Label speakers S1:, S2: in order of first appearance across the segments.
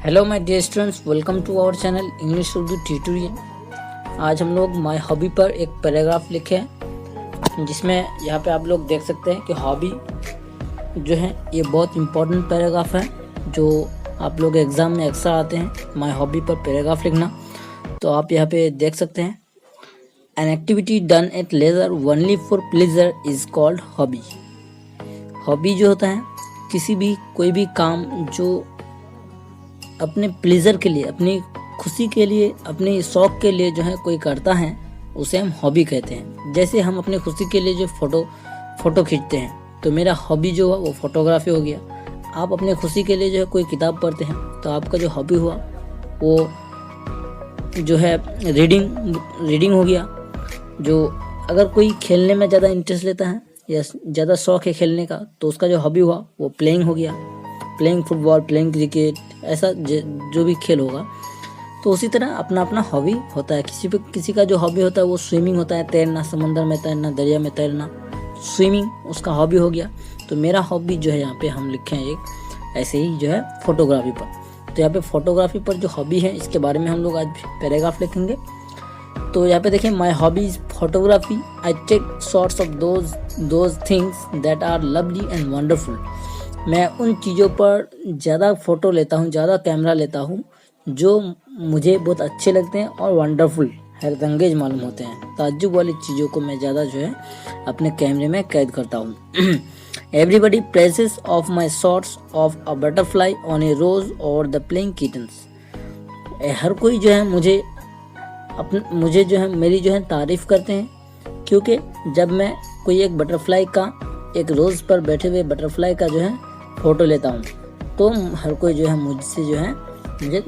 S1: Hello my dear students, welcome to our channel English Urdu tutorial. आज हम लोग my hobby पर एक पैराग्राफ लिखे हैं, जिसमें यहाँ पे आप लोग देख सकते हैं कि हॉबी जो है ये बहुत इम्पोर्टेंट पैराग्राफ है, जो आप लोग एग्ज़ाम में अक्सर आते हैं माय हॉबी पर पैराग्राफ लिखना। तो आप यहाँ पे देख सकते हैं, an activity done at leisure only for pleasure is called hobby. Hobby जो होता है किसी भी कोई भी काम जो अपने प्लेजर के लिए, अपनी खुशी के लिए, अपने शौक के लिए जो है कोई करता है, उसे हम हॉबी कहते हैं। जैसे हम अपने खुशी के लिए जो फ़ोटो खींचते हैं, तो मेरा हॉबी जो हुआ वो फोटोग्राफी हो गया। आप अपने खुशी के लिए जो है कोई किताब पढ़ते हैं, तो आपका जो हॉबी हुआ वो जो है रीडिंग हो गया। जो अगर कोई खेलने में ज़्यादा इंटरेस्ट लेता है या ज़्यादा शौक है खेलने का, तो उसका जो हॉबी हुआ वो प्लेइंग हो गया। प्लेइंग फुटबॉल, प्लेइंग क्रिकेट, ऐसा जो भी खेल होगा। तो उसी तरह अपना अपना हॉबी होता है। किसी का जो हॉबी होता है वो स्विमिंग होता है, तैरना, समंदर में तैरना, दरिया में तैरना, स्विमिंग उसका हॉबी हो गया। तो मेरा हॉबी जो है यहाँ पे हम लिखे हैं एक ऐसे ही जो है फोटोग्राफी पर। तो यहाँ पे फोटोग्राफी पर जो हॉबी है इसके बारे में हम लोग आज पैराग्राफ लिखेंगे। तो यहाँ पे देखें, my hobby is photography. I take shots of those things that are lovely and wonderful. मैं उन चीज़ों पर ज़्यादा फ़ोटो लेता हूँ, ज़्यादा कैमरा लेता हूँ जो मुझे बहुत अच्छे लगते हैं और वंडरफुल, हैरतअंगेज मालूम होते हैं। ताज्जुब वाली चीज़ों को मैं ज़्यादा जो है अपने कैमरे में कैद करता हूँ। Everybody praises of my shots of a butterfly on a rose और द प्लेइंग किटन्स। हर कोई जो है मुझे जो है मेरी जो है तारीफ़ करते हैं, क्योंकि जब मैं कोई एक बटरफ्लाई का, एक रोज़ पर बैठे हुए बटरफ्लाई का जो है फ़ोटो लेता हूँ, तो हर कोई जो है मुझसे जो है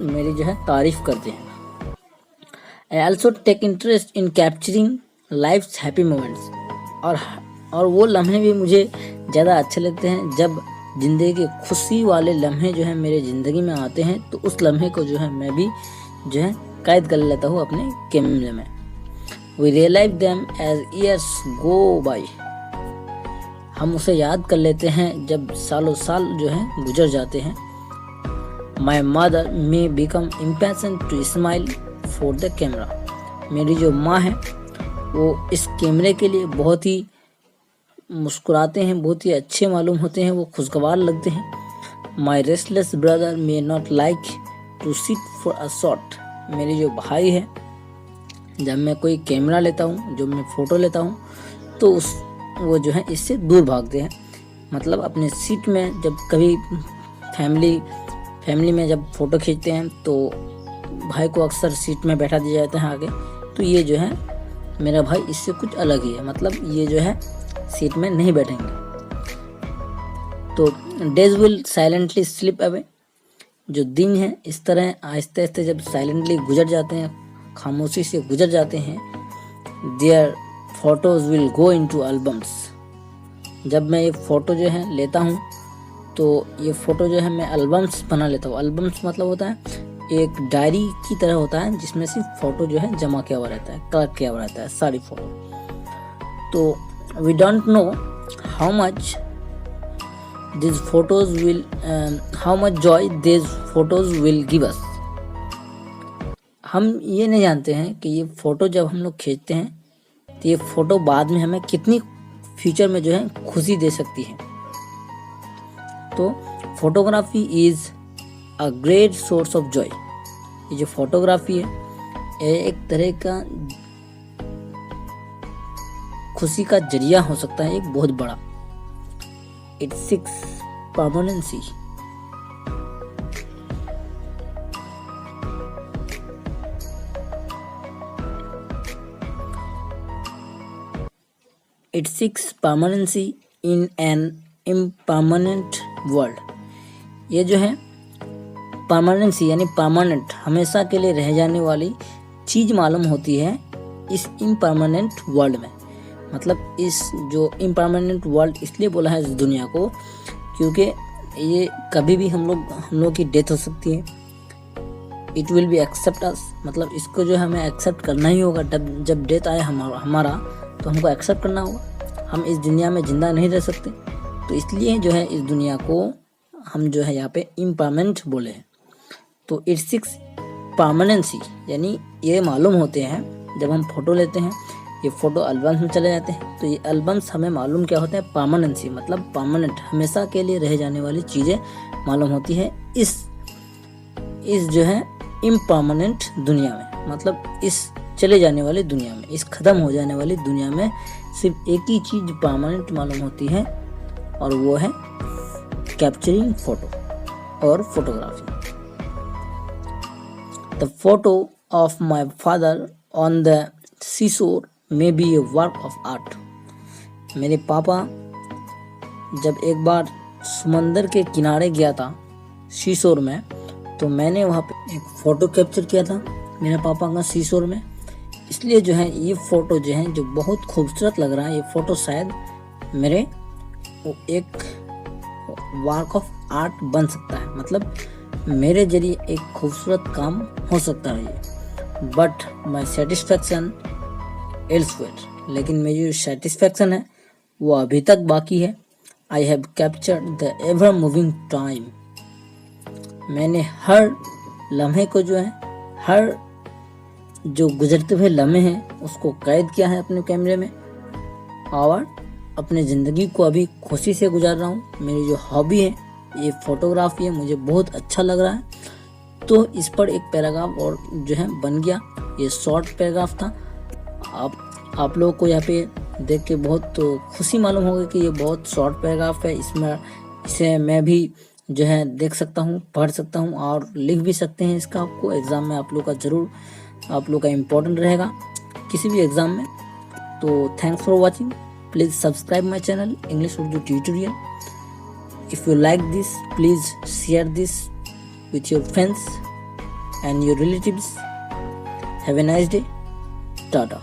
S1: मेरी जो है तारीफ़ करते हैं। I also take interest in capturing life's happy moments. और वो लम्हे भी मुझे ज़्यादा अच्छे लगते हैं जब ज़िंदगी के खुशी वाले लम्हे जो है मेरे ज़िंदगी में आते हैं, तो उस लम्हे को जो है मैं भी जो है कैद कर लेता हूँ अपने कैमरे में। We realize them as years go by. हम उसे याद कर लेते हैं जब सालों साल जो है गुजर जाते हैं। My mother may become impatient to smile for the camera. मेरी जो माँ है वो इस कैमरे के लिए बहुत ही मुस्कुराते हैं, बहुत ही अच्छे मालूम होते हैं, वो खुशगवार लगते हैं। My restless brother may not like to sit for a shot. मेरे जो भाई है, जब मैं कोई कैमरा लेता हूँ, जब मैं फ़ोटो लेता हूँ, तो वो जो है इससे दूर भागते हैं। मतलब अपने सीट में जब कभी फैमिली में जब फ़ोटो खींचते हैं, तो भाई को अक्सर सीट में बैठा दिया जाता है आगे। तो ये जो है मेरा भाई इससे कुछ अलग ही है, मतलब ये जो है सीट में नहीं बैठेंगे। तो days will silently slip away. जो दिन है इस तरह आहिस्ते आहिस्ते जब साइलेंटली गुजर जाते हैं, खामोशी से गुजर जाते हैं। Their photos will go into albums. जब मैं ये फ़ोटो जो है लेता हूँ, तो ये फ़ोटो जो है मैं एल्बम्स बना लेता हूँ। एल्बम्स मतलब होता है एक डायरी की तरह होता है, जिसमें सिर्फ फ़ोटो जो है जमा किया हुआ रहता है, कलेक्ट किया हुआ रहता है सारी फ़ोटो। तो we don't know how much joy this photos will give us. हम ये नहीं जानते हैं कि ये फ़ोटो जब हम लोग खींचते हैं, तो ये फ़ोटो बाद में हमें कितनी फ्यूचर में जो है खुशी दे सकती है। तो photography is a great source of Joy. ये जो फोटोग्राफी है, ये एक तरह का खुशी का जरिया हो सकता है, एक बहुत बड़ा। It six permanency. It seeks permanency in an impermanent world। ये जो है परमानेंसी यानी परमानेंट, हमेशा के लिए रह जाने वाली चीज़ मालूम होती है इस इम्परमानेंट वर्ल्ड में। मतलब इस जो इम्परमानेंट वर्ल्ड इसलिए बोला है इस दुनिया को, क्योंकि ये कभी भी हम लोग की डेथ हो सकती है। इट विल बी एक्सेप्ट अस, मतलब इसको जो हमें एक्सेप्ट करना ही होगा। जब डेथ आए हमारा तो हमको एक्सेप्ट करना होगा। हम इस दुनिया में ज़िंदा नहीं रह सकते, तो इसलिए जो है इस दुनिया को हम जो है यहाँ पे इम्परमानेंट बोले हैं। तो इट सिक्स परमानेंसी, यानी ये मालूम होते हैं जब हम फ़ोटो लेते हैं, ये फ़ोटो एल्बम्स में चले जाते हैं, तो ये एल्बम्स हमें मालूम क्या होते हैं, परमानेंसी, मतलब परमानेंट, हमेशा के लिए रह जाने वाली चीज़ें मालूम होती है इस जो है इम्परमानेंट दुनिया में, मतलब इस चले जाने वाली दुनिया में, इस ख़त्म हो जाने वाली दुनिया में सिर्फ एक ही चीज़ परमानेंट मालूम होती है, और वो है कैप्चरिंग फ़ोटो और photography. The photo of my father on the seashore may be A work of art. मेरे पापा जब एक बार समंदर के किनारे गया था सीशोर में, तो मैंने वहाँ पे एक फ़ोटो कैप्चर किया था मेरे पापा का सीशोर में। इसलिए जो है ये फ़ोटो जो है जो बहुत खूबसूरत लग रहा है, ये फ़ोटो शायद मेरे एक वर्क ऑफ आर्ट बन सकता है, मतलब मेरे जरिए एक खूबसूरत काम हो सकता है ये। बट माई सेटिस्फैक्शन एल्सवेयर, लेकिन मेरी जो सेटिस्फैक्शन है वो अभी तक बाकी है। I have captured the ever moving time. मैंने हर लम्हे को जो है, हर जो गुजरते हुए लम्हे हैं उसको कैद किया है अपने कैमरे में, और अपने ज़िंदगी को अभी खुशी से गुजार रहा हूँ। मेरी जो हॉबी है ये फ़ोटोग्राफी है, मुझे बहुत अच्छा लग रहा है, तो इस पर एक पैराग्राफ और जो है बन गया। ये शॉर्ट पैराग्राफ था। आप लोगों को यहाँ पे देख के बहुत तो खुशी मालूम होगी कि ये बहुत शॉर्ट पैराग्राफ है, इसे मैं भी जो है देख सकता हूँ, पढ़ सकता हूँ और लिख भी सकते हैं। इसका आपको एग्ज़ाम में आप लोग का ज़रूर, आप लोग का इम्पोर्टेंट रहेगा किसी भी एग्ज़ाम में। तो thanks for watching. Please subscribe my channel English Urdu tutorial. If you like this, please share this with your friends and your relatives. Have a nice day. Tata.